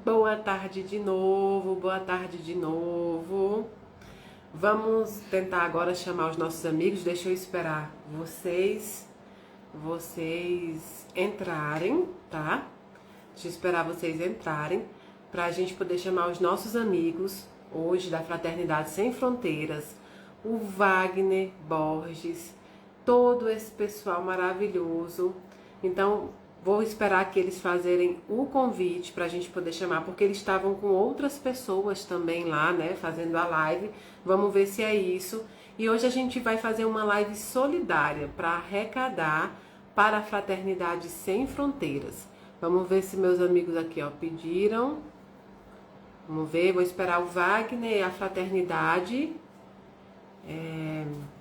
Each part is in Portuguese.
Boa tarde de novo, boa tarde de novo. Vamos tentar agora chamar os nossos amigos. Deixa eu esperar vocês entrarem, tá? Deixa eu esperar vocês entrarem para a gente poder chamar os nossos amigos hoje da Fraternidade Sem Fronteiras, o Wagner Borges, todo esse pessoal maravilhoso. Então, vou esperar que eles fazerem o convite para a gente poder chamar, porque eles estavam com outras pessoas também lá, né, fazendo a live. Vamos ver se é isso. E hoje a gente vai fazer uma live solidária para arrecadar para a Fraternidade Sem Fronteiras. Vamos ver se meus amigos aqui, ó, pediram. Vamos ver, vou esperar o Wagner e a Fraternidade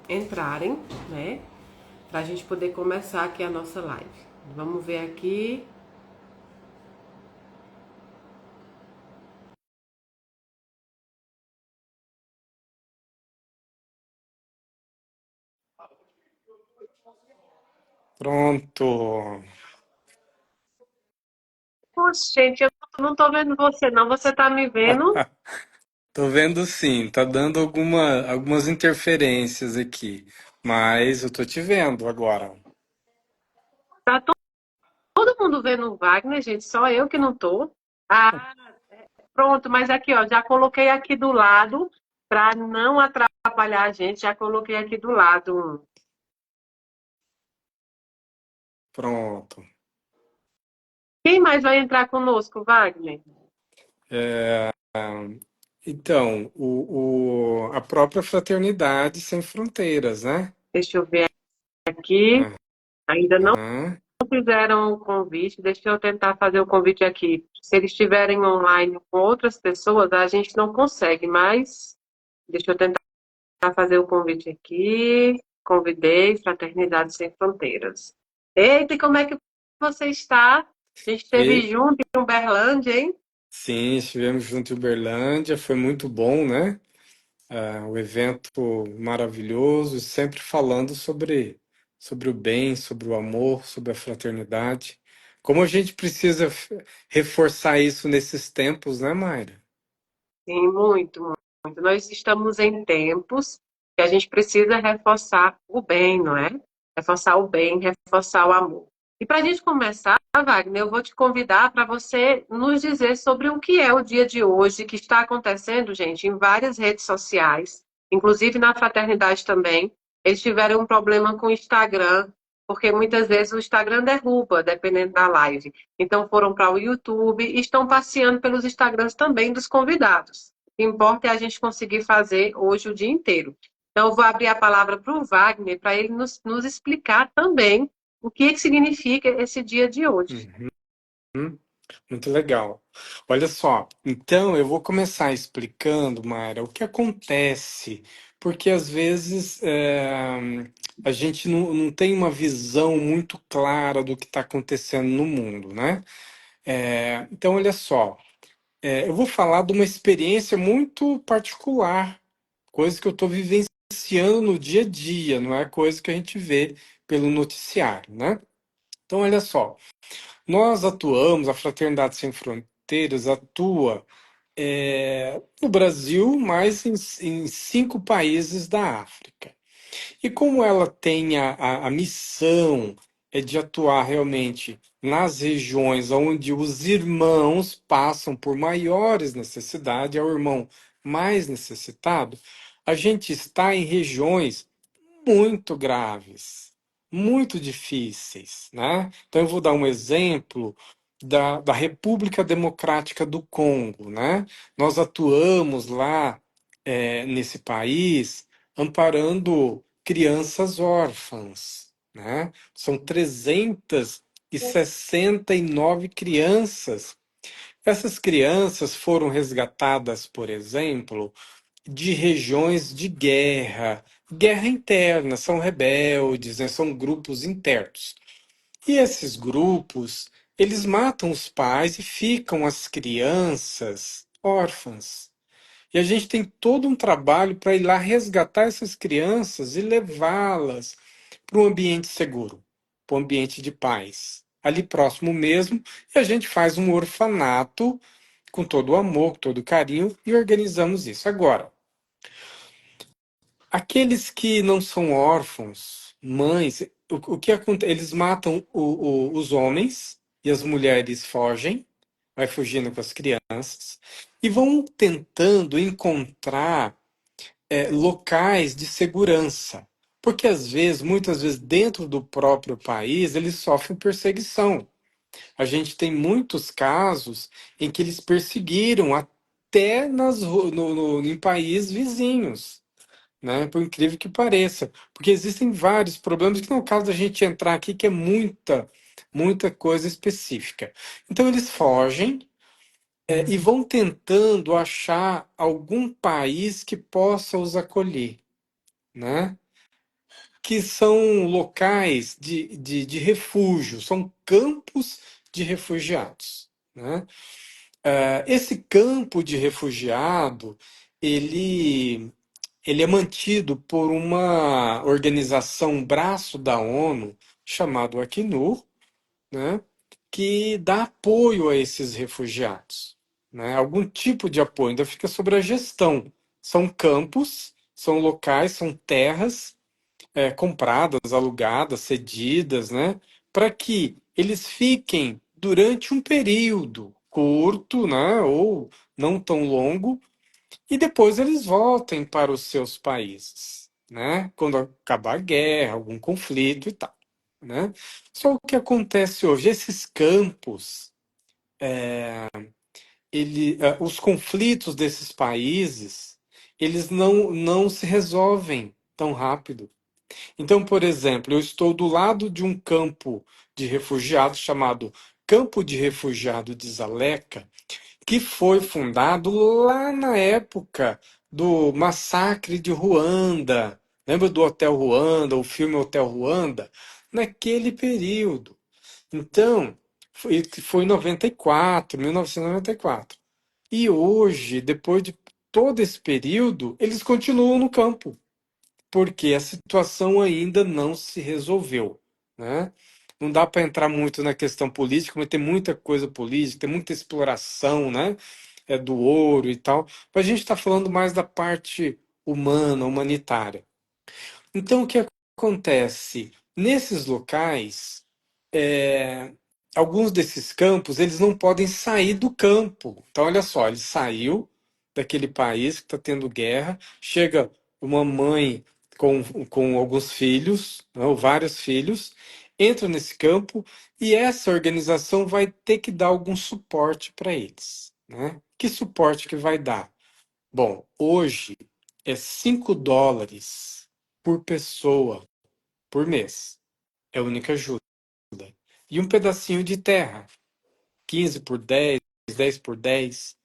entrarem, né? Pra gente poder começar aqui a nossa live. Vamos ver aqui. Pronto. Poxa, gente, eu não tô vendo você, não. Você tá me vendo? Tô vendo sim, tá dando algumas interferências aqui, mas eu tô te vendo agora. Tá todo mundo vendo o Wagner, gente, só eu que não tô. Ah, pronto, mas aqui, ó, já coloquei aqui do lado, pra não atrapalhar a gente, já coloquei aqui do lado. Pronto. Quem mais vai entrar conosco, Wagner? Então, a própria Fraternidade Sem Fronteiras, né? Deixa eu ver aqui. Ainda não Aham. fizeram o convite, deixa eu tentar fazer o convite aqui. Se eles estiverem online com outras pessoas, a gente não consegue, mas deixa eu tentar fazer o convite aqui. Convidei Fraternidade Sem Fronteiras. Eita, e como é que você está? A gente esteve E, junto em Uberlândia, hein? sim, estivemos junto em Uberlândia, foi muito bom, né? Um evento maravilhoso, sempre falando sobre o bem, sobre o amor, sobre a fraternidade. Como a gente precisa reforçar isso nesses tempos, né, Mayra? Sim, muito, muito. Nós estamos em tempos que a gente precisa reforçar o bem, não é? Reforçar o bem, reforçar o amor. E para a gente começar, Wagner, eu vou te convidar para você nos dizer sobre o que é o dia de hoje, que está acontecendo, gente, em várias redes sociais, inclusive na fraternidade também. Eles tiveram um problema com o Instagram, porque muitas vezes o Instagram derruba, dependendo da live. Então foram para o YouTube e estão passeando pelos Instagrams também dos convidados. O que importa é a gente conseguir fazer hoje o dia inteiro. Então eu vou abrir a palavra para o Wagner, para ele nos explicar também o que significa esse dia de hoje. Uhum, muito legal. Olha só, então eu vou começar explicando, Mayra, o que acontece, porque às vezes a gente não tem uma visão muito clara do que está acontecendo no mundo, né? Então, olha só. Eu vou falar de uma experiência muito particular, coisa que eu estou vivenciando no dia a dia, não é coisa que a gente vê pelo noticiário, né? Então, olha só, nós atuamos, a Fraternidade Sem Fronteiras atua no Brasil, mas em 5 países da África. E como ela tem a missão de atuar realmente nas regiões onde os irmãos passam por maiores necessidades, é o irmão mais necessitado, a gente está em regiões muito graves, muito difíceis, né? Então eu vou dar um exemplo da República Democrática do Congo, né? Nós atuamos lá nesse país amparando crianças órfãs, né? São 369 crianças. Essas crianças foram resgatadas, por exemplo, de regiões de guerra, guerra interna, são rebeldes, né? São grupos internos. E esses grupos, eles matam os pais e ficam as crianças órfãs. E a gente tem todo um trabalho para ir lá resgatar essas crianças e levá-las para um ambiente seguro, para um ambiente de paz. Ali próximo mesmo, e a gente faz um orfanato com todo o amor, com todo o carinho, e organizamos isso. Agora, aqueles que não são órfãos, mães, o que acontece? Eles matam os homens e as mulheres fogem, vai fugindo com as crianças, e vão tentando encontrar locais de segurança. Porque às vezes, muitas vezes, dentro do próprio país, eles sofrem perseguição. A gente tem muitos casos em que eles perseguiram até em países vizinhos, né? Por incrível que pareça. Porque existem vários problemas que não é o caso da gente entrar aqui, que é muita coisa específica. Então eles fogem, e vão tentando achar algum país que possa os acolher, né? Que são locais de refúgio, são campos de refugiados, né? Esse campo de refugiado, ele, ele é mantido por uma organização braço da ONU chamado Acnur, né? Que dá apoio a esses refugiados, né? Algum tipo de apoio, ainda fica sobre a gestão. São campos, são locais, são terras compradas, alugadas, cedidas, né? Para que eles fiquem durante um período curto, né? Ou não tão longo, e depois eles voltem para os seus países, né? Quando acabar a guerra, algum conflito e tal, né? Só o que acontece hoje, esses campos, os conflitos desses países, eles não se resolvem tão rápido. Então, por exemplo, eu estou do lado de um campo de refugiados chamado Campo de Refugiado de Zaleca, que foi fundado lá na época do massacre de Ruanda. Lembra do Hotel Ruanda, o filme Hotel Ruanda? Naquele período. Então, foi em 94, 1994. E hoje, depois de todo esse período, eles continuam no campo porque a situação ainda não se resolveu, né? Não dá para entrar muito na questão política, mas tem muita coisa política, tem muita exploração, né? Do ouro e tal. Mas a gente está falando mais da parte humana, humanitária. Então, o que acontece? Nesses locais, é, alguns desses campos, eles não podem sair do campo. Então, olha só, ele saiu daquele país que está tendo guerra, chega uma mãe com alguns filhos, né, ou vários filhos, entra nesse campo e essa organização vai ter que dar algum suporte para eles, né? Que suporte que vai dar? Bom, hoje é US$ 5 por pessoa por mês. É a única ajuda. E um pedacinho de terra, 15 por 10, 10 por 10.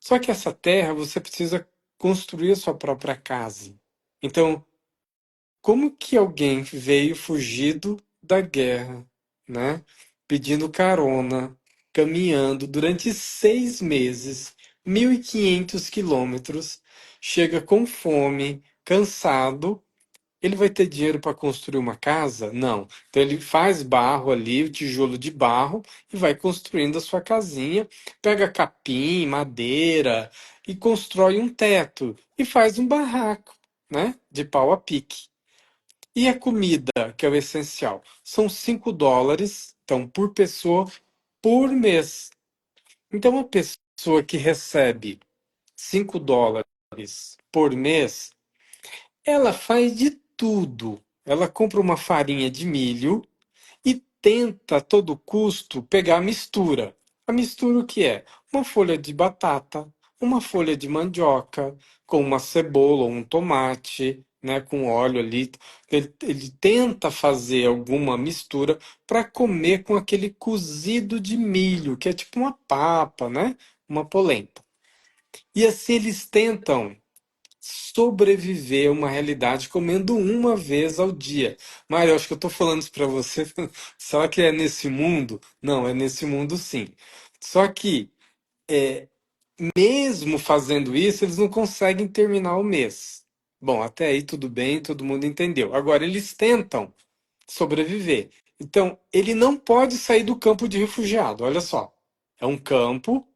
Só que essa terra você precisa construir a sua própria casa. Então, como que alguém veio fugido da guerra, né? Pedindo carona, caminhando durante 6 meses, 1.500 quilômetros, chega com fome, cansado, ele vai ter dinheiro para construir uma casa? Não. Então ele faz barro ali, o tijolo de barro, e vai construindo a sua casinha, pega capim, madeira e constrói um teto e faz um barraco, né? De pau a pique. E a comida, que é o essencial, são US$ 5, então, por pessoa, por mês. Então, uma pessoa que recebe US$ 5 por mês, ela faz de tudo. Ela compra uma farinha de milho e tenta a todo custo pegar a mistura. A mistura o que é? Uma folha de batata, uma folha de mandioca, com uma cebola ou um tomate, né, com óleo ali. Ele tenta fazer alguma mistura para comer com aquele cozido de milho, que é tipo uma papa, né? Uma polenta. E assim eles tentam sobreviver a uma realidade comendo uma vez ao dia. Mário, eu acho que eu estou falando isso para você. Será que é nesse mundo? Não, é nesse mundo sim. Só que, mesmo fazendo isso, eles não conseguem terminar o mês. Bom, até aí tudo bem, todo mundo entendeu. Agora, eles tentam sobreviver. Então, ele não pode sair do campo de refugiado. Olha só. É um campo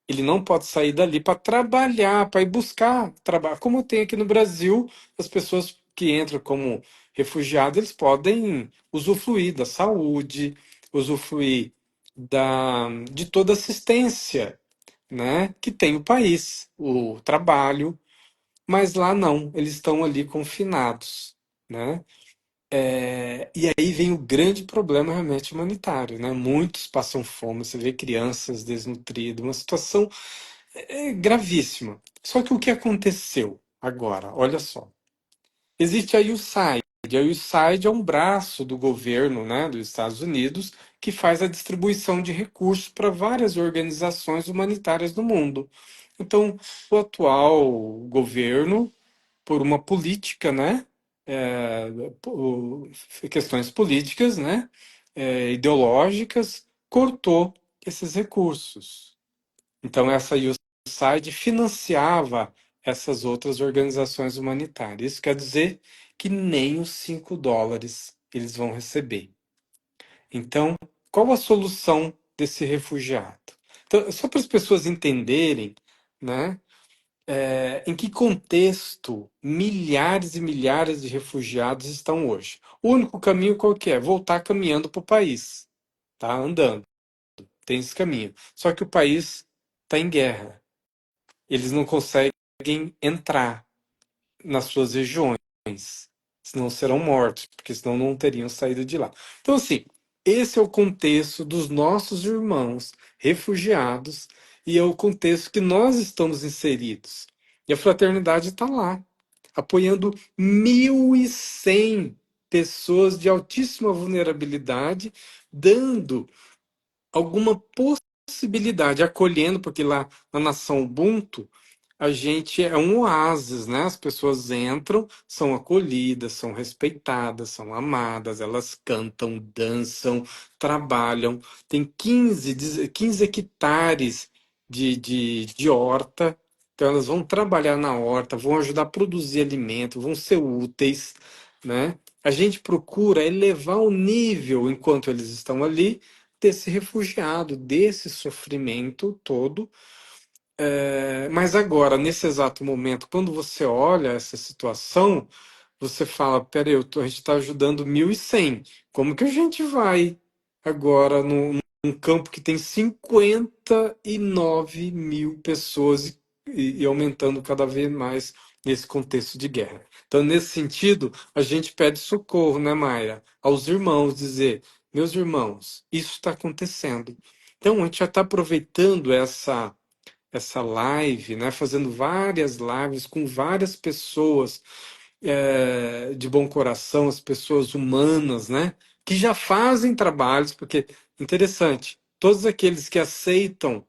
Ele não pode sair dali para trabalhar, para ir buscar trabalho. Como tem aqui no Brasil, as pessoas que entram como refugiados, eles podem usufruir da saúde, usufruir de toda assistência, né, que tem o país, o trabalho, mas lá não, eles estão ali confinados, né? E aí vem o grande problema realmente humanitário, né? Muitos passam fome, você vê crianças desnutridas, uma situação gravíssima. Só que o que aconteceu agora? Olha só. Existe a USAID. A USAID é um braço do governo, né, dos Estados Unidos que faz a distribuição de recursos para várias organizações humanitárias do mundo. Então, o atual governo, por uma política, né, questões políticas, né, ideológicas, cortou esses recursos. Então, essa USAID financiava essas outras organizações humanitárias. Isso quer dizer que nem os US$ 5 eles vão receber. Então, qual a solução desse refugiado? Então, só para as pessoas entenderem, né, em que contexto milhares e milhares de refugiados estão hoje. O único caminho qual que é? Voltar caminhando para o país, tá? Andando. Tem esse caminho. Só que o país está em guerra. Eles não conseguem entrar nas suas regiões, senão serão mortos, porque senão não teriam saído de lá. Então, assim, esse é o contexto dos nossos irmãos refugiados e é o contexto que nós estamos inseridos. E a fraternidade está lá, apoiando 1.100 pessoas de altíssima vulnerabilidade, dando alguma possibilidade, acolhendo, porque lá na nação Ubuntu a gente é um oásis, né? As pessoas entram, são acolhidas, são respeitadas, são amadas, elas cantam, dançam, trabalham. Tem 15 hectares de horta, então elas vão trabalhar na horta, vão ajudar a produzir alimento, vão ser úteis, né? A gente procura elevar o nível, enquanto eles estão ali, desse refugiado, desse sofrimento todo. Mas agora, nesse exato momento, quando você olha essa situação, você fala, peraí, a gente está ajudando 1.100. Como que a gente vai agora num campo que tem 59 mil pessoas e aumentando cada vez mais nesse contexto de guerra? Então, nesse sentido, a gente pede socorro, né, Mayra? Aos irmãos, dizer, meus irmãos, isso está acontecendo. Então, a gente já está aproveitando essa live, né, fazendo várias lives com várias pessoas de bom coração, as pessoas humanas, né, que já fazem trabalhos, porque interessante, todos aqueles que aceitam,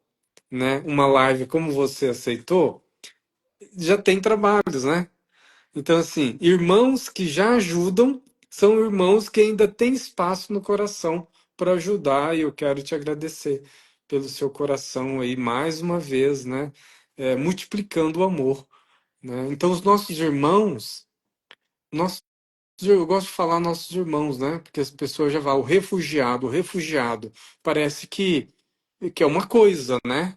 né, uma live como você aceitou, já têm trabalhos, né? Então, assim, irmãos que já ajudam são irmãos que ainda têm espaço no coração para ajudar, e eu quero te agradecer pelo seu coração aí, mais uma vez, né? Multiplicando o amor, né? Então, os nossos irmãos, nossos, eu gosto de falar nossos irmãos, né? Porque as pessoas já falam, o refugiado, parece que é uma coisa, né?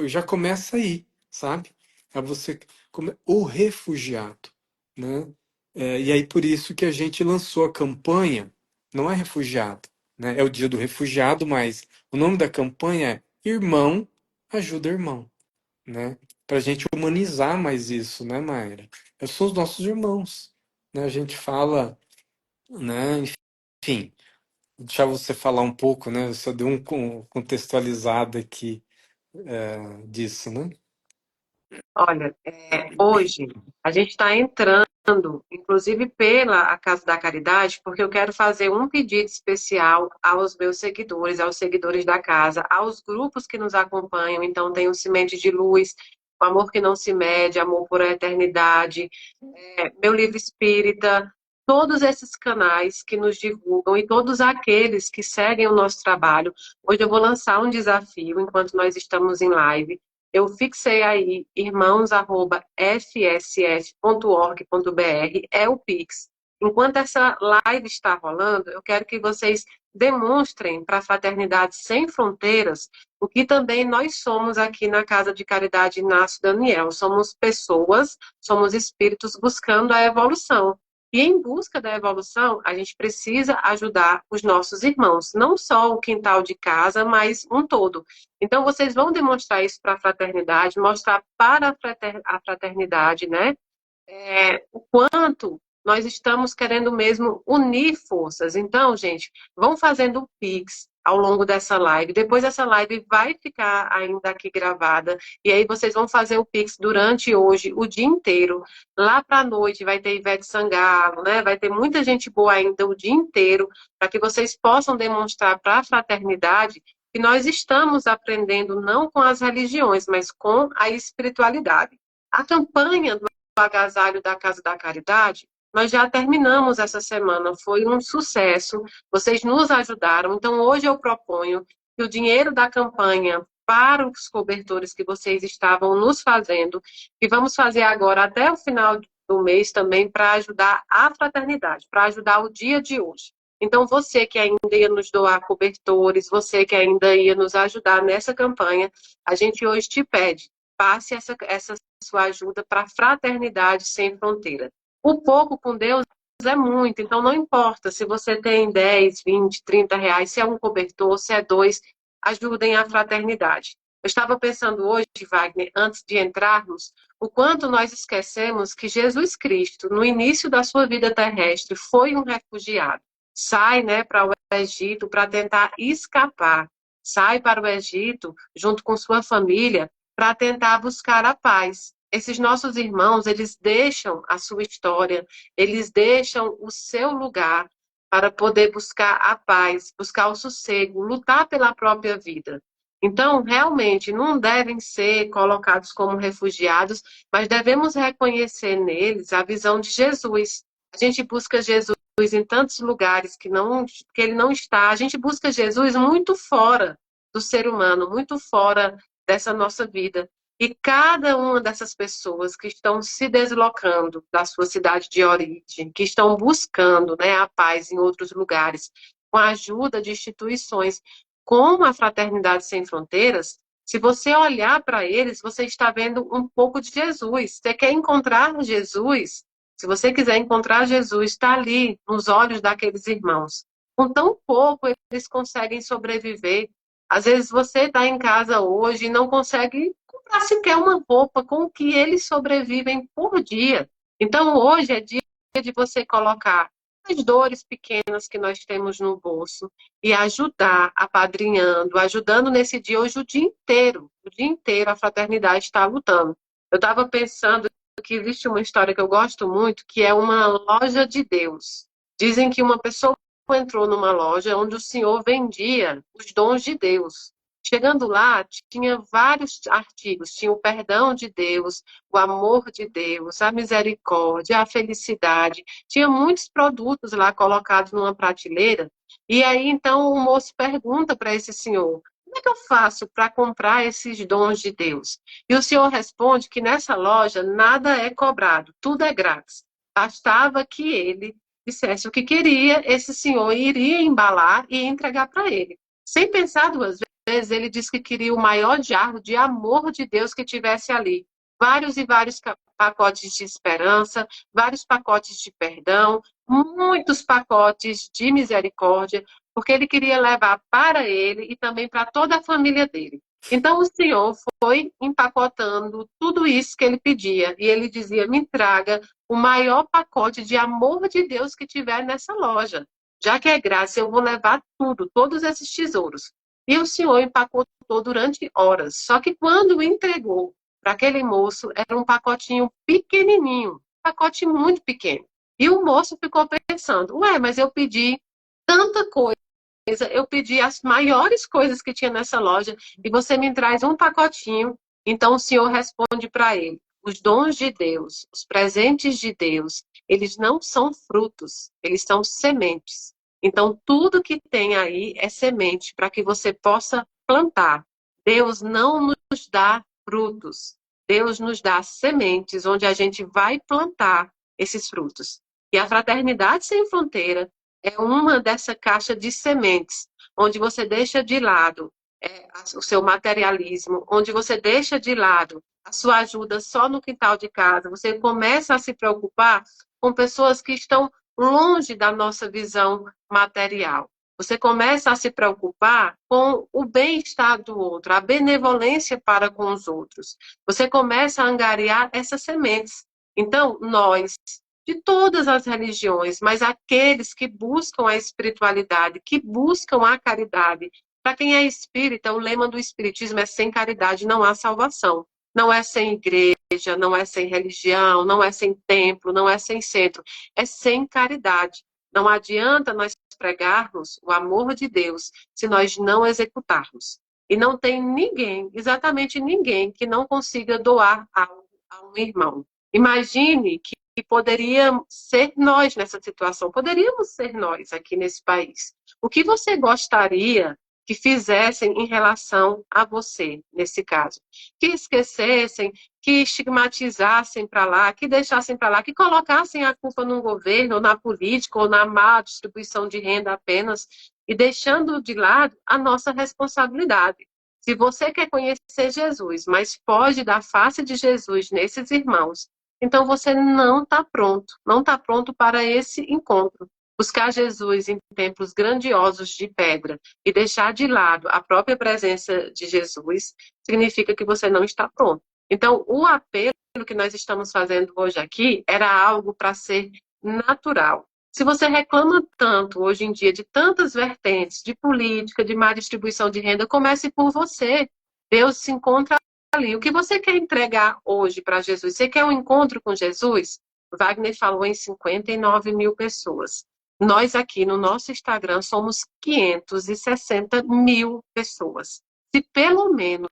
Já começa aí, sabe? É você o refugiado, né? E aí por isso que a gente lançou a campanha, não é refugiado, né? É o dia do refugiado, mas o nome da campanha é Irmão Ajuda Irmão, né? Para a gente humanizar mais isso, né, Mayra? São os nossos irmãos, né? A gente fala, né? Enfim, deixar você falar um pouco, né? Eu só dei um contextualizado aqui disso, né? Olha, hoje a gente está entrando, inclusive pela a Casa da Caridade, porque eu quero fazer um pedido especial aos meus seguidores, aos seguidores da casa, aos grupos que nos acompanham. Então, tem o Semente de Luz, o Amor que Não Se Mede, Amor por a Eternidade, Meu Livro Espírita, todos esses canais que nos divulgam e todos aqueles que seguem o nosso trabalho. Hoje eu vou lançar um desafio enquanto nós estamos em live. Eu fixei aí irmãos@fss.org.br, é o Pix. Enquanto essa live está rolando, eu quero que vocês demonstrem para a Fraternidade Sem Fronteiras o que também nós somos aqui na Casa de Caridade Inácio Daniel. Somos pessoas, somos espíritos buscando a evolução. E em busca da evolução, a gente precisa ajudar os nossos irmãos, não só o quintal de casa, mas um todo. Então, vocês vão demonstrar isso para a fraternidade, mostrar para a fraternidade, né? O quanto nós estamos querendo mesmo unir forças. Então, gente, vão fazendo o Pix ao longo dessa live. Depois essa live vai ficar ainda aqui gravada. E aí vocês vão fazer o Pix durante hoje, o dia inteiro. Lá para a noite vai ter Ivete Sangalo, né? Vai ter muita gente boa ainda o dia inteiro, para que vocês possam demonstrar para a fraternidade que nós estamos aprendendo não com as religiões, mas com a espiritualidade. A campanha do agasalho da Casa da Caridade, nós já terminamos essa semana, foi um sucesso, vocês nos ajudaram, então hoje eu proponho que o dinheiro da campanha para os cobertores que vocês estavam nos fazendo, e vamos fazer agora até o final do mês também para ajudar a fraternidade, para ajudar o dia de hoje. Então, você que ainda ia nos doar cobertores, você que ainda ia nos ajudar nessa campanha, a gente hoje te pede, passe essa sua ajuda para a Fraternidade Sem Fronteira. O pouco com Deus é muito, então não importa se você tem 10, 20, 30 reais, se é um cobertor, se é dois, ajudem a fraternidade. Eu estava pensando hoje, Wagner, antes de entrarmos, o quanto nós esquecemos que Jesus Cristo, no início da sua vida terrestre, foi um refugiado. Sai, né, para o Egito para tentar escapar. Sai para o Egito junto com sua família para tentar buscar a paz. Esses nossos irmãos, eles deixam a sua história, eles deixam o seu lugar para poder buscar a paz, buscar o sossego, lutar pela própria vida. Então, realmente, não devem ser colocados como refugiados, mas devemos reconhecer neles a visão de Jesus. A gente busca Jesus em tantos lugares que ele não está. A gente busca Jesus muito fora do ser humano, muito fora dessa nossa vida. E cada uma dessas pessoas que estão se deslocando da sua cidade de origem, que estão buscando, né, a paz em outros lugares, com a ajuda de instituições como a Fraternidade Sem Fronteiras, se você olhar para eles, você está vendo um pouco de Jesus. Você quer encontrar Jesus? Se você quiser encontrar Jesus, está ali, nos olhos daqueles irmãos. Com tão pouco, eles conseguem sobreviver. Às vezes você está em casa hoje e não consegue comprar sequer uma roupa com que eles sobrevivem por dia. Então, hoje é dia de você colocar as dores pequenas que nós temos no bolso e ajudar, apadrinhando, ajudando nesse dia, hoje o dia inteiro a fraternidade está lutando. Eu estava pensando que existe uma história que eu gosto muito, que é uma loja de Deus. Dizem que uma pessoa entrou numa loja onde o senhor vendia os dons de Deus. Chegando lá, tinha vários artigos. Tinha o perdão de Deus, o amor de Deus, a misericórdia, a felicidade. Tinha muitos produtos lá colocados numa prateleira. E aí, então, o moço pergunta para esse senhor, como é que eu faço para comprar esses dons de Deus? E o senhor responde que nessa loja nada é cobrado, tudo é grátis. Bastava que ele dissesse o que queria, esse senhor iria embalar e entregar para ele. Sem pensar duas vezes, ele disse que queria o maior jarro de amor de Deus que tivesse ali. Vários e vários pacotes de esperança, vários pacotes de perdão, muitos pacotes de misericórdia, porque ele queria levar para ele e também para toda a família dele. Então o Senhor foi empacotando tudo isso que ele pedia. E ele dizia, me traga o maior pacote de amor de Deus que tiver nessa loja. Já que é graça, eu vou levar tudo, todos esses tesouros. E o Senhor empacotou durante horas. Só que quando entregou para aquele moço, era um pacotinho pequenininho, um pacote muito pequeno. E o moço ficou pensando, ué, mas eu pedi tanta coisa, eu pedi as maiores coisas que tinha nessa loja e você me traz um pacotinho. Então o Senhor responde para ele, os dons de Deus, os presentes de Deus, eles não são frutos, eles são sementes. Então tudo que tem aí é semente para que você possa plantar. Deus não nos dá frutos. Deus nos dá sementes onde a gente vai plantar esses frutos. E a Fraternidade Sem Fronteira é uma dessa caixa de sementes, onde você deixa de lado o seu materialismo, onde você deixa de lado a sua ajuda só no quintal de casa, você começa a se preocupar com pessoas que estão longe da nossa visão material. Você começa a se preocupar com o bem-estar do outro, a benevolência para com os outros. Você começa a angariar essas sementes. Então, nós, de todas as religiões, mas aqueles que buscam a espiritualidade, que buscam a caridade, para quem é espírita, o lema do espiritismo é sem caridade não há salvação. Não é sem igreja, não é sem religião, não é sem templo, não é sem centro. É sem caridade. Não adianta nós pregarmos o amor de Deus se nós não executarmos. E não tem ninguém, exatamente ninguém, que não consiga doar algo a um irmão. Imagine que poderia ser nós nessa situação, poderíamos ser nós aqui nesse país. O que você gostaria que fizessem em relação a você, nesse caso? Que esquecessem, que estigmatizassem para lá, que deixassem para lá, que colocassem a culpa no governo, ou na política, ou na má distribuição de renda apenas, e deixando de lado a nossa responsabilidade. Se você quer conhecer Jesus, mas foge da face de Jesus nesses irmãos, então você não está pronto, não está pronto para esse encontro. Buscar Jesus em templos grandiosos de pedra e deixar de lado a própria presença de Jesus significa que você não está pronto. Então, o apelo que nós estamos fazendo hoje aqui era algo para ser natural. Se você reclama tanto hoje em dia de tantas vertentes, de política, de má distribuição de renda, comece por você. Deus se encontra ali. O que você quer entregar hoje para Jesus? Você quer um encontro com Jesus? Wagner falou em 59 mil pessoas. Nós aqui no nosso Instagram somos 560 mil pessoas. Se pelo menos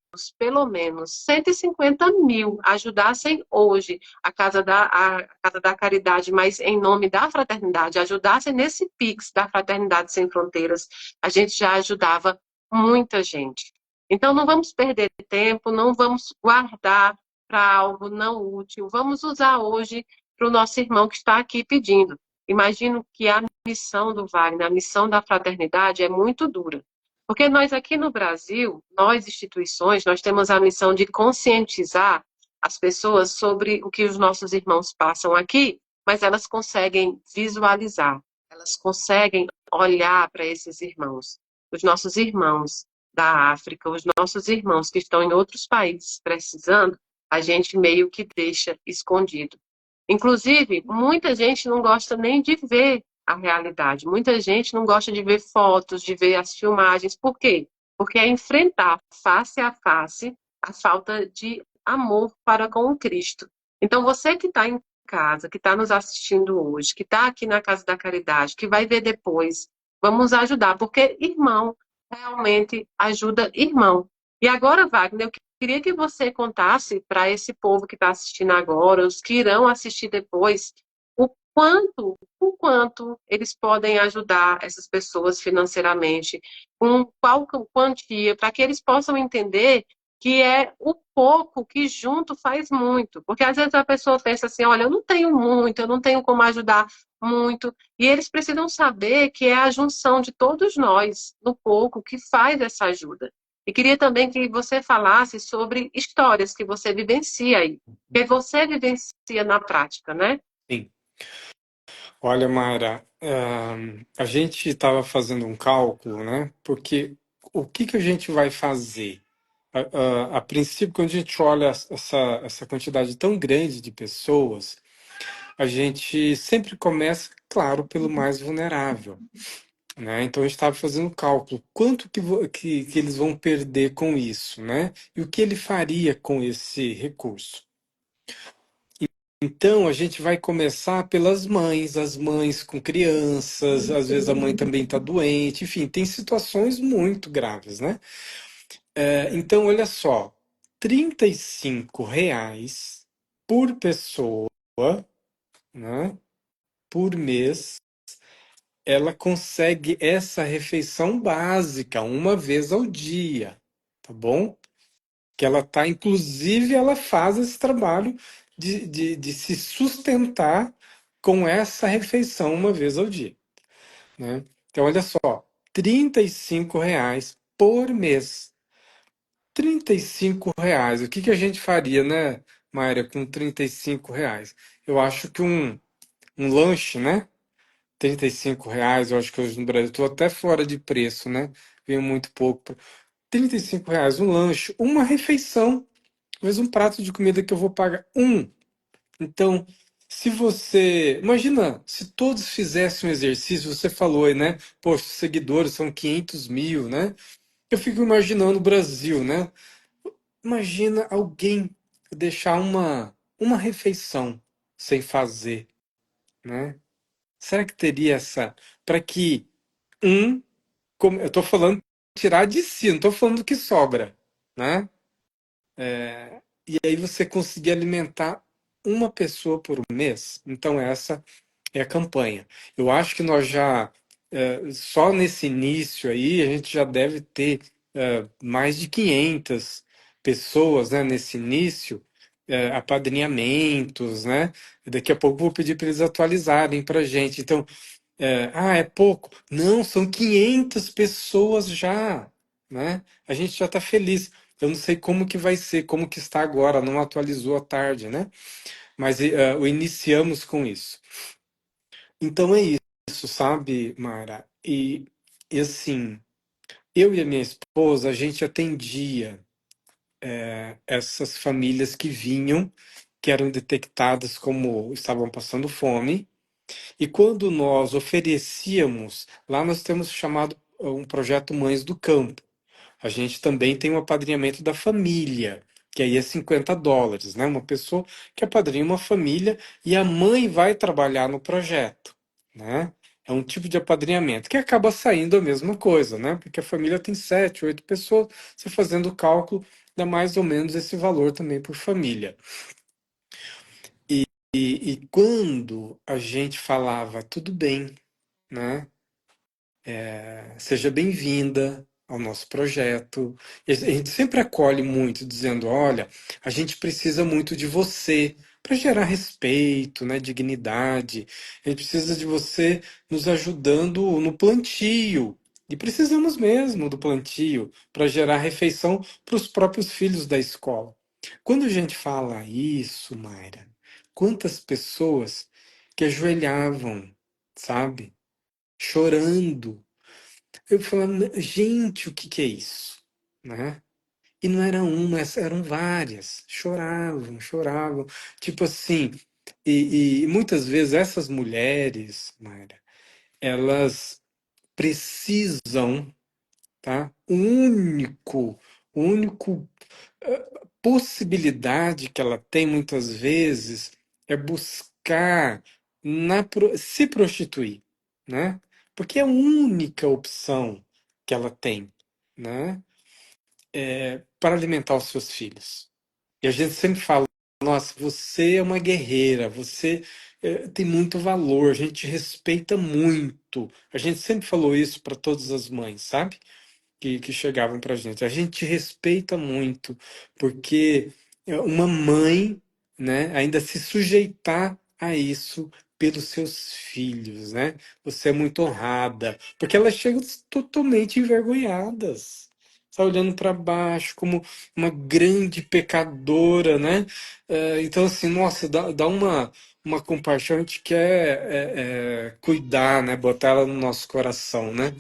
150 mil ajudassem hoje a Casa da Caridade, mas em nome da fraternidade, ajudassem nesse Pix da Fraternidade Sem Fronteiras, a gente já ajudava muita gente. Então, não vamos perder tempo, não vamos guardar para algo não útil, vamos usar hoje para o nosso irmão que está aqui pedindo. Imagino que a missão do Wagner, a missão da fraternidade é muito dura. Porque nós aqui no Brasil, nós instituições, nós temos a missão de conscientizar as pessoas sobre o que os nossos irmãos passam aqui, mas elas conseguem visualizar, elas conseguem olhar para esses irmãos. Os nossos irmãos da África, os nossos irmãos que estão em outros países precisando, a gente meio que deixa escondido. Inclusive, muita gente não gosta nem de ver a realidade. Muita gente não gosta de ver fotos, de ver as filmagens. Por quê? Porque é enfrentar face a face a falta de amor para com o Cristo. Então, você que está em casa, que está nos assistindo hoje, que está aqui na Casa da Caridade, que vai ver depois, vamos ajudar, porque irmão realmente ajuda irmão. E agora, Wagner, eu queria que você contasse para esse povo que está assistindo agora, os que irão assistir depois, o quanto eles podem ajudar essas pessoas financeiramente, com qual quantia, para que eles possam entender que é o pouco que junto faz muito. Porque às vezes a pessoa pensa assim, olha, eu não tenho muito, eu não tenho como ajudar muito, e eles precisam saber que é a junção de todos nós, no pouco, que faz essa ajuda. E queria também que você falasse sobre histórias que você vivencia aí, que você vivencia na prática, né? Sim. Olha, Mayra, a gente estava fazendo um cálculo, né? Porque o que que a gente vai fazer? A princípio, quando a gente olha essa quantidade tão grande de pessoas, a gente sempre começa, claro, pelo mais vulnerável, né? Então a gente estava fazendo um cálculo, quanto que eles vão perder com isso, né? E o que ele faria com esse recurso? Então, a gente vai começar pelas mães, as mães com crianças, às vezes a mãe também está doente, enfim, tem situações muito graves, né? Então, olha só, R$ 35 por pessoa, né, por mês, ela consegue essa refeição básica uma vez ao dia, tá bom? Que ela tá, inclusive, ela faz esse trabalho de se sustentar com essa refeição uma vez ao dia, né? Então, olha só, R$ 35 por mês. R$ 35. O que que a gente faria, né, Mayra, com R$ 35? Eu acho que um lanche, né? R$ 35, eu acho que hoje no Brasil, estou até fora de preço, né? Veio muito pouco. R$ 35, um lanche, uma refeição, talvez um prato de comida que eu vou pagar. Então, se você. Imagina, se todos fizessem um exercício, você falou aí, né? Poxa, os seguidores são 500 mil, né? Eu fico imaginando o Brasil, né? Imagina alguém deixar uma refeição sem fazer, né? Será que teria essa. Para que eu estou falando tirar de si, não estou falando do que sobra, né? E aí você conseguir alimentar uma pessoa por mês. Então, essa é a campanha. Eu acho que nós já, só nesse início aí, a gente já deve ter mais de 500 pessoas, né, nesse início, apadrinhamentos, né? Daqui a pouco eu vou pedir para eles atualizarem para a gente. Então, é pouco. Não, são 500 pessoas já, né? A gente já está feliz. Eu não sei como que vai ser, como que está agora, não atualizou à tarde, né? Mas o iniciamos com isso. Então é isso, sabe, Mara? E assim, eu e a minha esposa, a gente atendia essas famílias que vinham, que eram detectadas como estavam passando fome, e quando nós oferecíamos, lá nós temos chamado um projeto Mães do Campo. A gente também tem um apadrinhamento da família, que aí é US$ 50, né? Uma pessoa que apadrinha uma família e a mãe vai trabalhar no projeto, né? É um tipo de apadrinhamento que acaba saindo a mesma coisa, né? Porque a família tem 7, 8 pessoas, você fazendo o cálculo, dá mais ou menos esse valor também por família. E quando a gente falava, tudo bem, né? Seja bem-vinda ao nosso projeto. E a gente sempre acolhe muito, dizendo: olha, a gente precisa muito de você para gerar respeito, né, dignidade. A gente precisa de você nos ajudando no plantio. E precisamos mesmo do plantio para gerar refeição para os próprios filhos da escola. Quando a gente fala isso, Mayra, quantas pessoas que ajoelhavam, sabe? Chorando, eu falava, gente, o que que é isso? Né? E não era uma, eram várias. Choravam, choravam. Tipo assim, e muitas vezes essas mulheres, Mayra, elas precisam, tá? O único possibilidade que ela tem muitas vezes é buscar se prostituir, né? Porque é a única opção que ela tem, né? Para alimentar os seus filhos. E a gente sempre fala, nossa, você é uma guerreira, você tem muito valor, a gente respeita muito. A gente sempre falou isso para todas as mães, sabe? Que chegavam para a gente. A gente respeita muito, porque uma mãe, né, ainda se sujeitar a isso pelos seus filhos, né? Você é muito honrada, porque elas chegam totalmente envergonhadas, tá olhando para baixo como uma grande pecadora, né? Então assim, nossa, dá uma compaixão, a gente quer cuidar, né? Botar ela no nosso coração, né?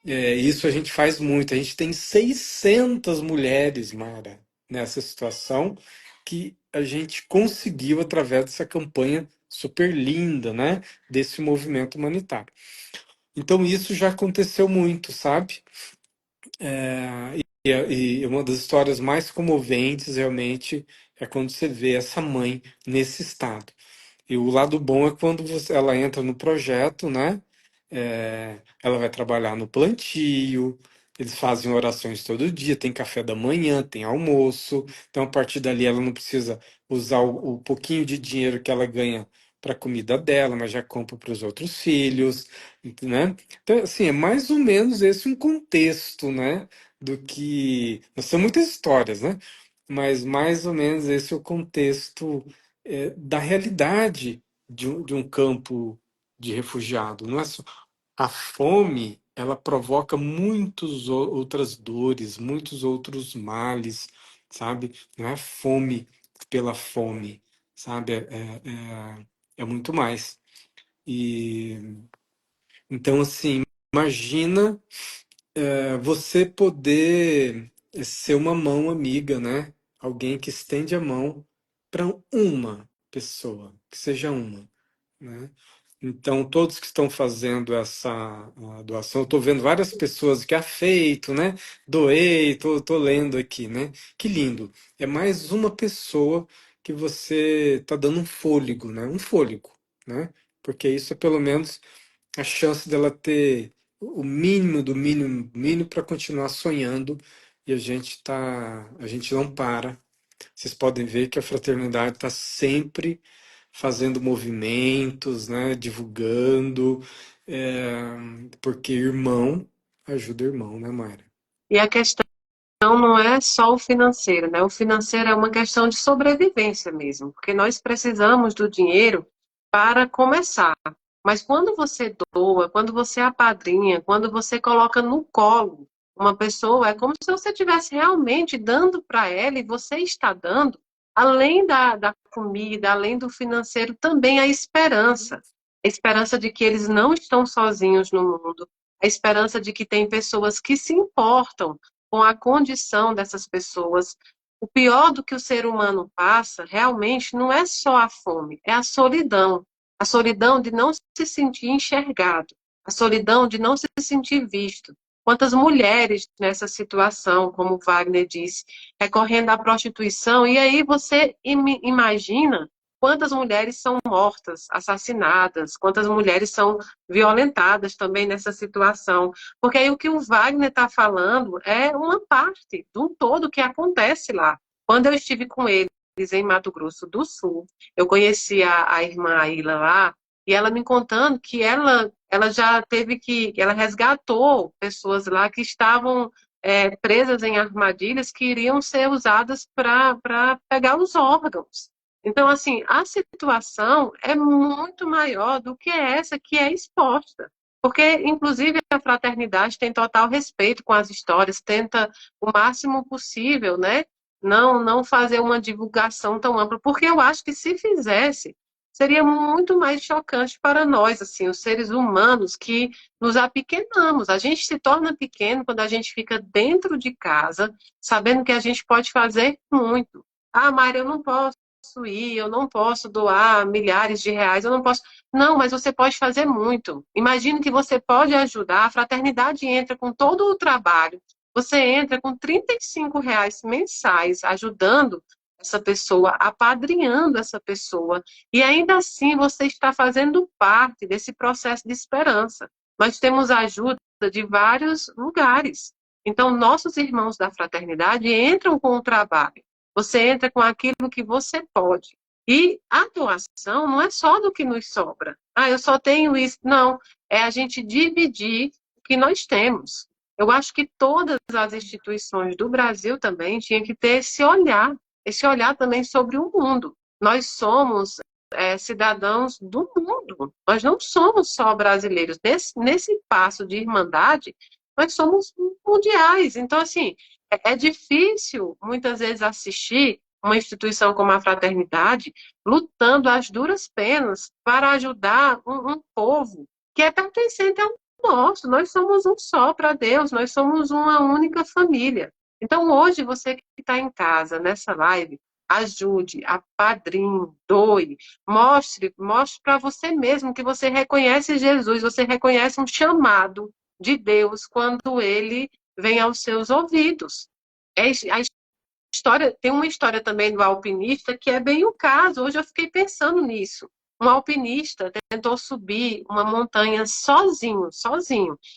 Isso a gente faz muito. A gente tem 600 mulheres, Mara, nessa situação que a gente conseguiu através dessa campanha super linda, né? Desse movimento humanitário. Então isso já aconteceu muito, sabe? E uma das histórias mais comoventes realmente é quando você vê essa mãe nesse estado. E o lado bom é quando ela entra no projeto, né? Ela vai trabalhar no plantio, eles fazem orações todo dia, tem café da manhã, tem almoço. Então, a partir dali, ela não precisa usar o pouquinho de dinheiro que ela ganha para a comida dela, mas já compra para os outros filhos, né? Então, assim, é mais ou menos esse um contexto, né? Do que. São muitas histórias, né? Mas mais ou menos esse é o contexto da realidade de um campo de refugiado. Não é só a fome, ela provoca muitas outras dores, muitos outros males, sabe? Não é fome pela fome, sabe? É muito mais. E então, assim, imagina você poder ser uma mão amiga, né? Alguém que estende a mão para uma pessoa, que seja uma, né? Então, todos que estão fazendo essa doação, eu estou vendo várias pessoas que feito, né? Doei, tô lendo aqui, né? Que lindo. É mais uma pessoa que você está dando um fôlego, né? Um fôlego, né? Porque isso é pelo menos a chance dela ter o mínimo do mínimo, mínimo para continuar sonhando e a gente não para. Vocês podem ver que a fraternidade está sempre fazendo movimentos, né, divulgando, é, porque irmão ajuda irmão, né, Mayra? E a questão não é só o financeiro, né? O financeiro é uma questão de sobrevivência mesmo, porque nós precisamos do dinheiro para começar. Mas quando você doa, quando você apadrinha, quando você coloca no colo uma pessoa, é como se você estivesse realmente dando para ela e você está dando, além da comida, além do financeiro, também a esperança. A esperança de que eles não estão sozinhos no mundo, a esperança de que tem pessoas que se importam com a condição dessas pessoas. O pior do que o ser humano passa, realmente, não é só a fome, é a solidão de não se sentir enxergado, a solidão de não se sentir visto. Quantas mulheres nessa situação, como o Wagner disse, recorrendo à prostituição, e aí você imagina quantas mulheres são mortas, assassinadas, quantas mulheres são violentadas também nessa situação. Porque aí o que o Wagner está falando é uma parte de um todo que acontece lá. Quando eu estive com eles em Mato Grosso do Sul, eu conheci a irmã Aila lá, e ela me contando que ela já teve ela resgatou pessoas lá que estavam presas em armadilhas que iriam ser usadas para pegar os órgãos. Então, assim, a situação é muito maior do que essa que é exposta. Porque, inclusive, a fraternidade tem total respeito com as histórias, tenta o máximo possível, né? Não fazer uma divulgação tão ampla, porque eu acho que se fizesse, seria muito mais chocante para nós, assim, os seres humanos que nos apequenamos. A gente se torna pequeno quando a gente fica dentro de casa, sabendo que a gente pode fazer muito. Ah, Mari, eu não posso ir, eu não posso doar milhares de reais, eu não posso. Não, mas você pode fazer muito. Imagine que você pode ajudar, a fraternidade entra com todo o trabalho, você entra com R$ 35 mensais, ajudando essa pessoa, apadrinhando essa pessoa, e ainda assim você está fazendo parte desse processo de esperança. Nós temos ajuda de vários lugares. Então, nossos irmãos da fraternidade entram com o trabalho. Você entra com aquilo que você pode. E a doação não é só do que nos sobra. Ah, eu só tenho isso. Não, é a gente dividir o que nós temos. Eu acho que todas as instituições do Brasil também tinham que ter esse olhar também sobre o mundo. Nós somos cidadãos do mundo. Nós não somos só brasileiros. Nesse passo de irmandade, nós somos mundiais. Então, assim, é difícil muitas vezes assistir uma instituição como a fraternidade lutando às duras penas para ajudar um povo que é pertencente ao nosso. Nós somos um só para Deus, nós somos uma única família. Então, hoje, você que está em casa, nessa live, ajude, apadrinhe, doe, mostre para você mesmo que você reconhece Jesus, você reconhece um chamado de Deus quando ele vem aos seus ouvidos. A história, tem uma história também do alpinista que é bem o caso. Hoje eu fiquei pensando nisso. Um alpinista tentou subir uma montanha sozinho,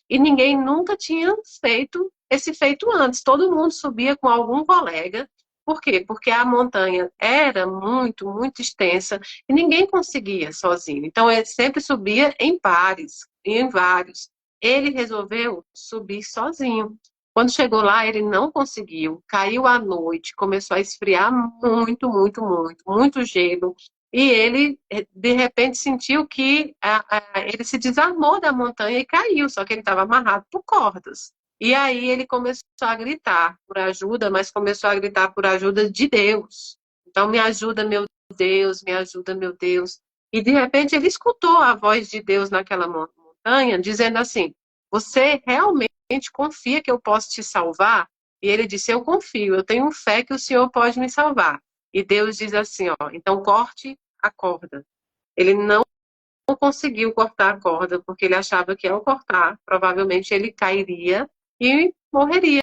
e ninguém nunca tinha feito esse feito antes. Todo mundo subia com algum colega. Por quê? Porque a montanha era muito extensa e ninguém conseguia sozinho. Então ele sempre subia em pares, em vários. Ele resolveu subir sozinho. Quando chegou lá, ele não conseguiu, caiu à noite, começou a esfriar muito gelo. e ele, de repente, sentiu que ele se desarmou da montanha e caiu, só que ele estava amarrado por cordas. E aí ele começou a gritar por ajuda, mas começou a gritar por ajuda de Deus. Então, me ajuda, meu Deus, me ajuda, meu Deus. E de repente ele escutou a voz de Deus naquela montanha, dizendo assim: Você realmente confia que eu posso te salvar? E ele disse: Eu confio, eu tenho fé que o Senhor pode me salvar. E Deus diz assim: Ó, então corte a corda. Ele não conseguiu cortar a corda, porque ele achava que ao cortar, provavelmente ele cairia e morreria.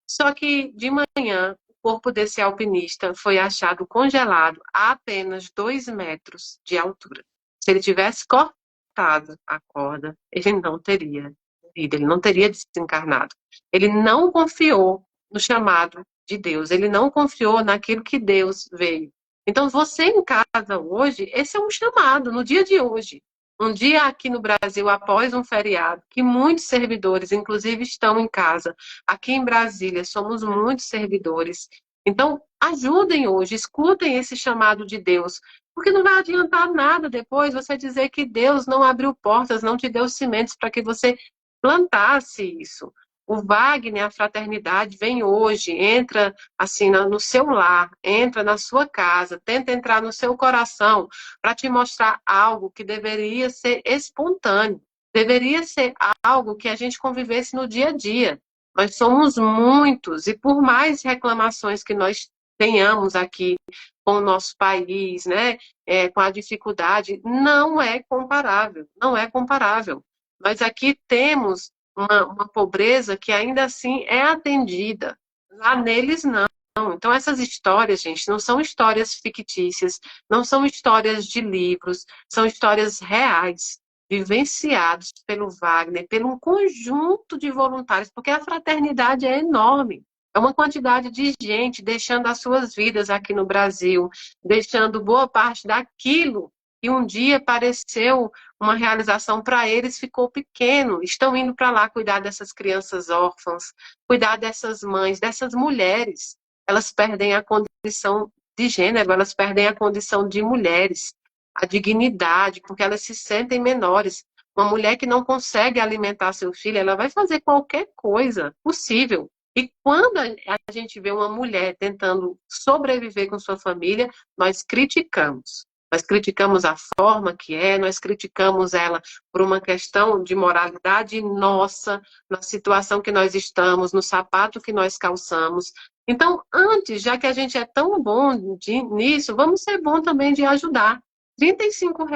Só que de manhã, o corpo desse alpinista foi achado congelado a apenas 2 metros de altura. Se ele tivesse cortado a corda, ele não teria morrido, ele não teria desencarnado. Ele não confiou no chamado de Deus, ele não confiou naquilo que Deus veio. Então, você em casa hoje, esse é um chamado no dia de hoje. Um dia aqui no Brasil, após um feriado, que muitos servidores, inclusive, estão em casa. Aqui em Brasília, somos muitos servidores. Então, ajudem hoje, escutem esse chamado de Deus, porque não vai adiantar nada depois você dizer que Deus não abriu portas, não te deu cimentos para que você plantasse isso. O Wagner, a fraternidade, vem hoje, entra assim no seu lar, entra na sua casa, tenta entrar no seu coração para te mostrar algo que deveria ser espontâneo, deveria ser algo que a gente convivesse no dia a dia. Nós somos muitos e por mais reclamações que nós tenhamos aqui com o nosso país, né, com a dificuldade, não é comparável, não é comparável. Nós aqui temos uma pobreza que ainda assim é atendida. Lá neles, não. Então, essas histórias, gente, não são histórias fictícias, não são histórias de livros, são histórias reais, vivenciadas pelo Wagner, pelo um conjunto de voluntários, porque a fraternidade é enorme. É uma quantidade de gente deixando as suas vidas aqui no Brasil, deixando boa parte daquilo que um dia pareceu uma realização para eles, ficou pequeno. Estão indo para lá cuidar dessas crianças órfãs, cuidar dessas mães, dessas mulheres. Elas perdem a condição de gênero, elas perdem a condição de mulheres, a dignidade, porque elas se sentem menores. Uma mulher que não consegue alimentar seu filho, ela vai fazer qualquer coisa possível. E quando a gente vê uma mulher tentando sobreviver com sua família, nós criticamos. Nós criticamos a forma que é, nós criticamos ela por uma questão de moralidade nossa, na situação que nós estamos, no sapato que nós calçamos. Então, antes, já que a gente é tão bom nisso, vamos ser bom também de ajudar. R$ 35,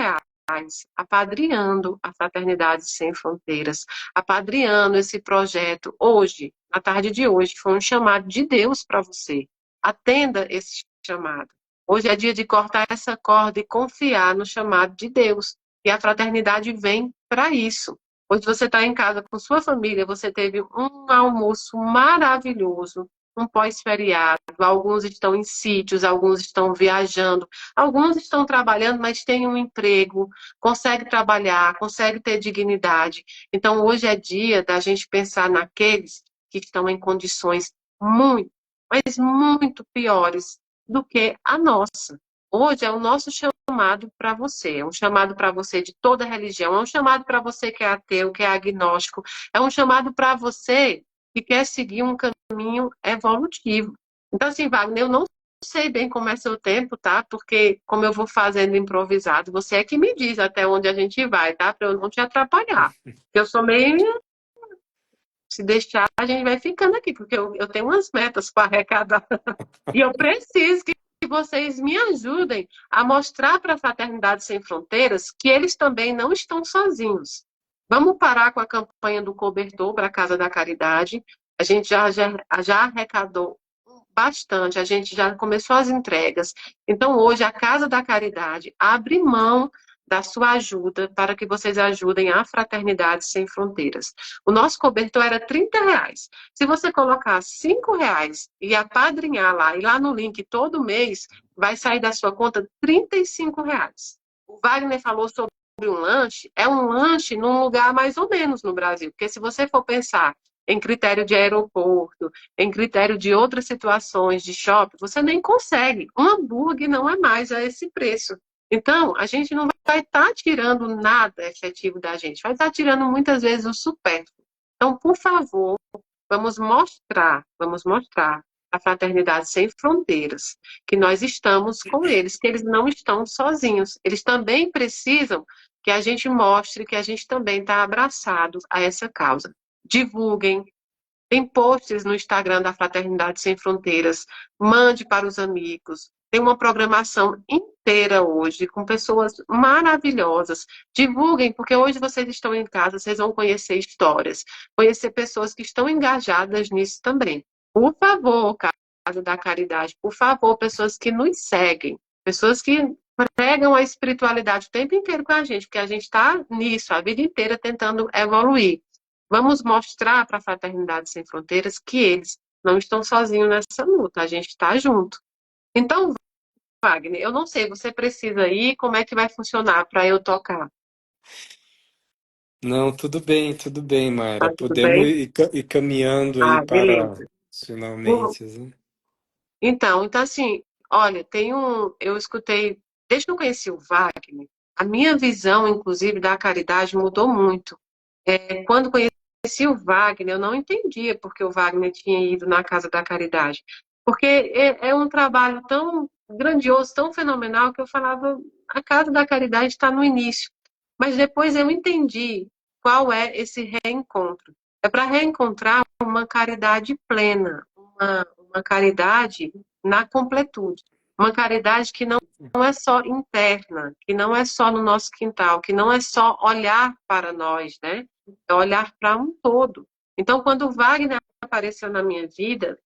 apadrinhando a Fraternidade Sem Fronteiras, apadrinhando esse projeto hoje, na tarde de hoje, foi um chamado de Deus para você. Atenda esse chamado. Hoje é dia de cortar essa corda e confiar no chamado de Deus. E a fraternidade vem para isso. Hoje você está em casa com sua família, você teve um almoço maravilhoso, um pós-feriado. Alguns estão em sítios, alguns estão viajando, alguns estão trabalhando, mas têm um emprego, consegue trabalhar, consegue ter dignidade. Então, hoje é dia da gente pensar naqueles que estão em condições muito, mas muito piores do que a nossa. Hoje é o nosso chamado para você, é um chamado para você de toda religião, é um chamado para você que é ateu, que é agnóstico, é um chamado para você que quer seguir um caminho evolutivo. Então, assim, Wagner, eu não sei bem como é seu tempo, tá? Porque como eu vou fazendo improvisado, você é que me diz até onde a gente vai, tá? Para eu não te atrapalhar. Eu sou meio... Se deixar, a gente vai ficando aqui, porque eu tenho umas metas para arrecadar. E eu preciso que vocês me ajudem a mostrar para a Fraternidade Sem Fronteiras que eles também não estão sozinhos. Vamos parar com a campanha do cobertor para a Casa da Caridade. A gente já arrecadou bastante, a gente já começou as entregas. Então, hoje, a Casa da Caridade abre mão da sua ajuda para que vocês ajudem a Fraternidade Sem Fronteiras. O nosso cobertor era R$ 30. Se você colocar R$ 5 e apadrinhar lá, e lá no link todo mês, vai sair da sua conta R$ 35. O Wagner falou sobre um lanche, é um lanche num lugar mais ou menos no Brasil, porque se você for pensar em critério de aeroporto, em critério de outras situações de shopping, você nem consegue. Um hambúrguer não é mais a esse preço. Então, a gente não vai estar tirando nada efetivo da gente, vai estar tirando muitas vezes o supérfluo. Então, por favor, vamos mostrar a Fraternidade Sem Fronteiras, que nós estamos com eles, que eles não estão sozinhos. Eles também precisam que a gente mostre que a gente também está abraçado a essa causa. Divulguem, tem posts no Instagram da Fraternidade Sem Fronteiras. Mande para os amigos. Tem uma programação inteira hoje, com pessoas maravilhosas. Divulguem, porque hoje vocês estão em casa, vocês vão conhecer histórias, conhecer pessoas que estão engajadas nisso também. Por favor, Casa da Caridade, por favor, pessoas que nos seguem, pessoas que pregam a espiritualidade o tempo inteiro com a gente, porque a gente está nisso a vida inteira tentando evoluir. Vamos mostrar para a Fraternidade Sem Fronteiras que eles não estão sozinhos nessa luta, a gente está junto. Então, Wagner, eu não sei, você precisa ir, como é que vai funcionar para eu tocar? Não, tudo bem, Mayra. Tá tudo Podemos bem? ir caminhando aí Ah, para beleza. os finalmente, né? Então assim, olha, eu escutei, desde que eu conheci o Wagner, a minha visão, inclusive, da caridade mudou muito. Quando conheci o Wagner, eu não entendia porque o Wagner tinha ido na Casa da Caridade. Porque é um trabalho tão grandioso, tão fenomenal, que eu falava, a Casa da Caridade está no início. Mas depois eu entendi qual é esse reencontro. É para reencontrar uma caridade plena, uma caridade na completude. Uma caridade que não é só interna, que não é só no nosso quintal, que não é só olhar para nós, né? É olhar para um todo. Então, quando o Wagner apareceu na minha vida,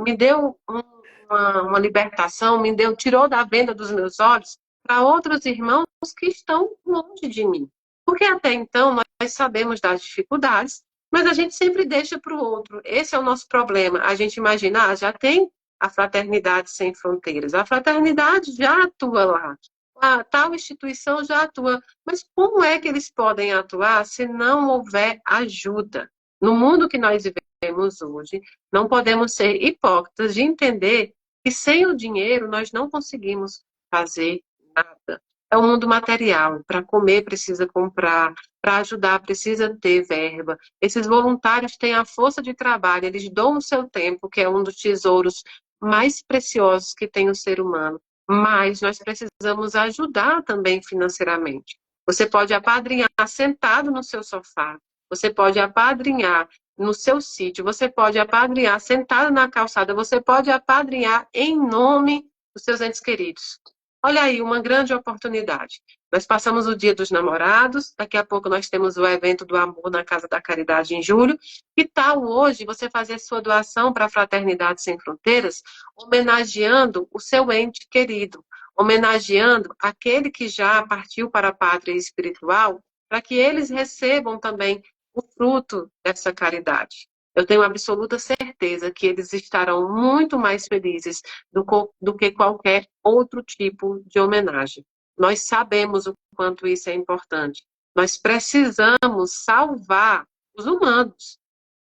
me deu uma libertação, tirou da venda dos meus olhos para outros irmãos que estão longe de mim. Porque até então nós sabemos das dificuldades, mas a gente sempre deixa para o outro. Esse é o nosso problema. A gente imagina, já tem a Fraternidade Sem Fronteiras. A fraternidade já atua lá. A tal instituição já atua. Mas como é que eles podem atuar se não houver ajuda? No mundo que nós vivemos hoje, não podemos ser hipócritas de entender que sem o dinheiro nós não conseguimos fazer nada. É o mundo material. Para comer precisa comprar, para ajudar precisa ter verba. Esses voluntários têm a força de trabalho, eles doam o seu tempo, que é um dos tesouros mais preciosos que tem o ser humano. Mas nós precisamos ajudar também financeiramente. Você pode apadrinhar sentado no seu sofá, você pode apadrinhar no seu sítio, você pode apadrinhar sentado na calçada, você pode apadrinhar em nome dos seus entes queridos. Olha aí, uma grande oportunidade. Nós passamos o Dia dos Namorados, daqui a pouco nós temos o evento do amor na Casa da Caridade em julho. Que tal hoje você fazer sua doação para a Fraternidade Sem Fronteiras, homenageando o seu ente querido, homenageando aquele que já partiu para a pátria espiritual, para que eles recebam também o fruto dessa caridade. Eu tenho absoluta certeza que eles estarão muito mais felizes do que qualquer outro tipo de homenagem. Nós sabemos o quanto isso é importante. Nós precisamos salvar os humanos.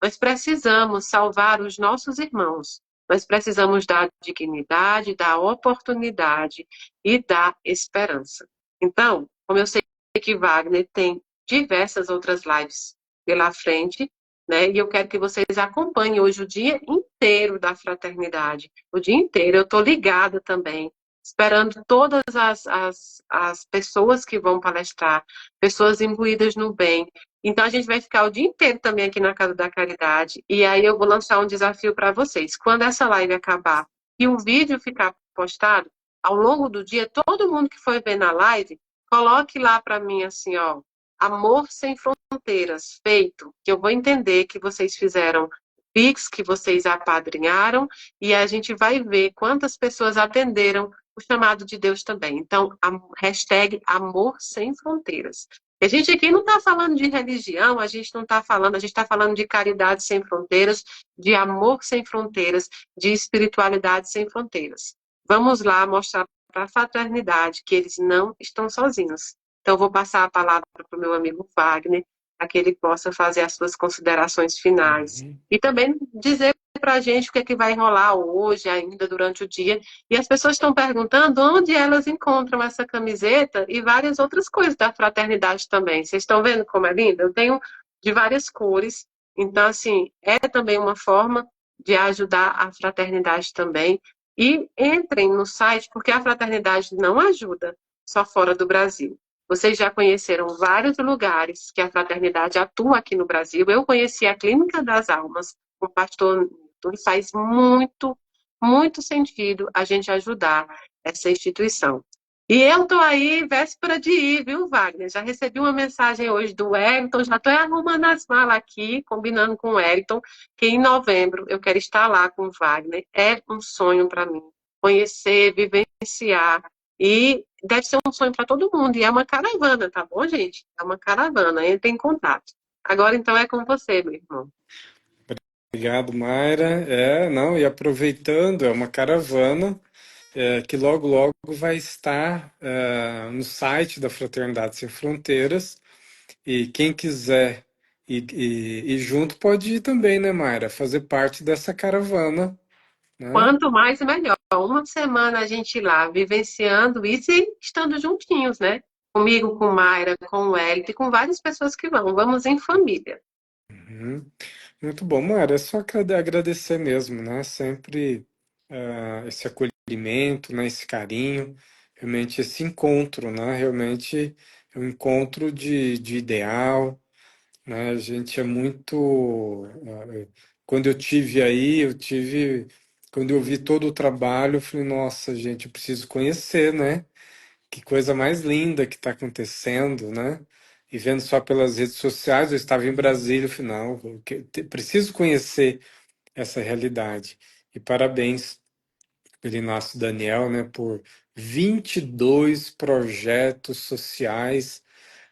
Nós precisamos salvar os nossos irmãos. Nós precisamos dar dignidade, dar oportunidade e dar esperança. Então, como eu sei que Wagner tem diversas outras lives pela frente, né? E eu quero que vocês acompanhem hoje o dia inteiro da fraternidade. O dia inteiro. Eu estou ligada também, esperando todas as pessoas que vão palestrar, pessoas imbuídas no bem. Então, a gente vai ficar o dia inteiro também aqui na Casa da Caridade. E aí eu vou lançar um desafio para vocês. Quando essa live acabar e o vídeo ficar postado, ao longo do dia, todo mundo que for ver na live, coloque lá para mim assim, ó, Amor Sem Fronteiras, feito, que eu vou entender que vocês fizeram Pix, que vocês apadrinharam, e a gente vai ver quantas pessoas atenderam o chamado de Deus também. Então, a hashtag Amor Sem Fronteiras. A gente aqui não está falando de religião, a gente não está falando, a gente está falando de caridade sem fronteiras, de amor sem fronteiras, de espiritualidade sem fronteiras. Vamos lá mostrar para a fraternidade que eles não estão sozinhos. Então, vou passar a palavra para o meu amigo Wagner, para que ele possa fazer as suas considerações finais. Uhum. E também dizer para a gente o que é que vai rolar hoje, ainda durante o dia. E as pessoas estão perguntando onde elas encontram essa camiseta e várias outras coisas da fraternidade também. Vocês estão vendo como é linda? Eu tenho de várias cores. Então, assim, é também uma forma de ajudar a fraternidade também. E entrem no site, porque a fraternidade não ajuda só fora do Brasil. Vocês já conheceram vários lugares que a fraternidade atua aqui no Brasil. Eu conheci a Clínica das Almas, com o pastor Newton, e faz muito, muito sentido a gente ajudar essa instituição. E eu estou aí, véspera de ir, viu, Wagner? Já recebi uma mensagem hoje do Wellington, já estou arrumando as malas aqui, combinando com o Wellington, que em novembro eu quero estar lá com o Wagner. É um sonho para mim, conhecer, vivenciar, e deve ser um sonho para todo mundo. E é uma caravana, tá bom, gente? É uma caravana, entre em contato. Agora, então, é com você, meu irmão. Obrigado, Mayra. Não, e aproveitando, é uma caravana que logo, logo vai estar no site da Fraternidade Sem Fronteiras. E quem quiser ir junto pode ir também, né, Mayra? Fazer parte dessa caravana, né? Quanto mais, melhor. Uma semana a gente lá, vivenciando isso e estando juntinhos, né? Comigo, com Mayra, com o Hélio e com várias pessoas que vão. Vamos em família. Uhum. Muito bom, Mayra. É só agradecer mesmo, né? Sempre esse acolhimento, né? Esse carinho, realmente esse encontro, né? Realmente é um encontro de ideal, né? A gente é muito. Quando eu tive aí, quando eu vi todo o trabalho, eu falei, nossa, gente, eu preciso conhecer, né? Que coisa mais linda que está acontecendo, né? E vendo só pelas redes sociais, eu estava em Brasília, eu falei, não, preciso conhecer essa realidade. E parabéns pelo Inácio Daniel, né, por 22 projetos sociais,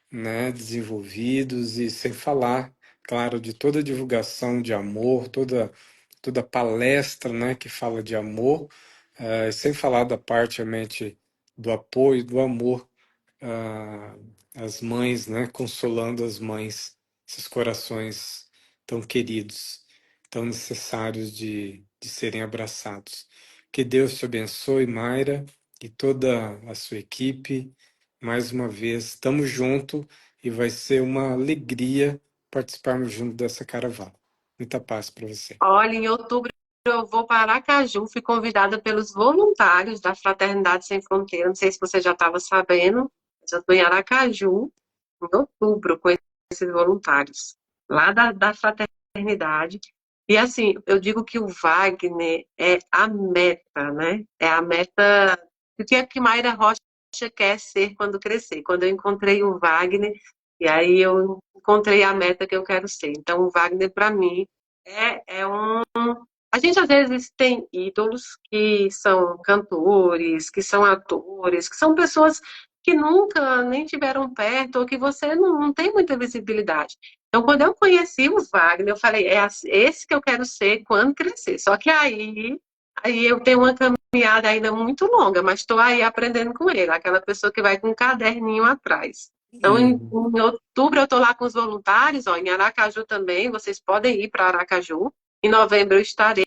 né, desenvolvidos e sem falar, claro, de toda a divulgação de amor, toda palestra, né, que fala de amor, sem falar da parte realmente do apoio, do amor ah, às mães, né, consolando as mães, esses corações tão queridos, tão necessários de serem abraçados. Que Deus te abençoe, Mayra, e toda a sua equipe. Mais uma vez, estamos juntos e vai ser uma alegria participarmos junto dessa caravana. Muita paz para você. Olha, em outubro eu vou para Aracaju, fui convidada pelos voluntários da Fraternidade Sem Fronteira. Não sei se você já estava sabendo, mas eu estou em Aracaju em outubro com esses voluntários, lá da Fraternidade. E assim, eu digo que o Wagner é a meta, né? É a meta do que a que Mayra Rocha quer ser quando crescer. Quando eu encontrei o Wagner, e aí eu encontrei a meta que eu quero ser. Então, o Wagner, para mim, é um. A gente às vezes tem ídolos que são cantores, que são atores, que são pessoas que nunca nem tiveram perto ou que você não tem muita visibilidade. Então, quando eu conheci o Wagner, eu falei, é esse que eu quero ser quando crescer. Só que aí eu tenho uma caminhada ainda muito longa, mas estou aí aprendendo com ele, aquela pessoa que vai com um caderninho atrás. Então, Hum. em outubro eu estou lá com os voluntários, ó, em Aracaju também, vocês podem ir para Aracaju. Em novembro eu estarei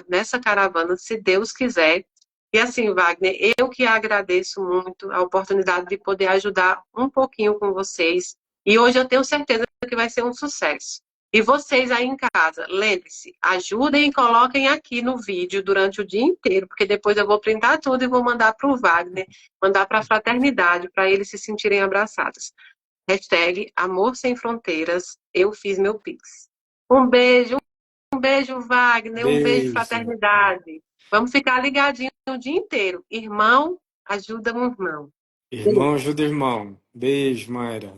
nessa caravana, se Deus quiser. E assim, Wagner, eu que agradeço muito a oportunidade de poder ajudar um pouquinho com vocês. E hoje eu tenho certeza que vai ser um sucesso. E vocês aí em casa, lembre-se, ajudem e coloquem aqui no vídeo durante o dia inteiro, porque depois eu vou printar tudo e vou mandar para o Wagner, mandar para a fraternidade, para eles se sentirem abraçados. Hashtag Amor Sem Fronteiras, eu fiz meu Pix. Um beijo, Wagner, um beijo, Beijo. fraternidade. Vamos ficar ligadinhos o dia inteiro. Irmão, ajuda um irmão. Irmão ajuda irmão. Beijo, Mayra.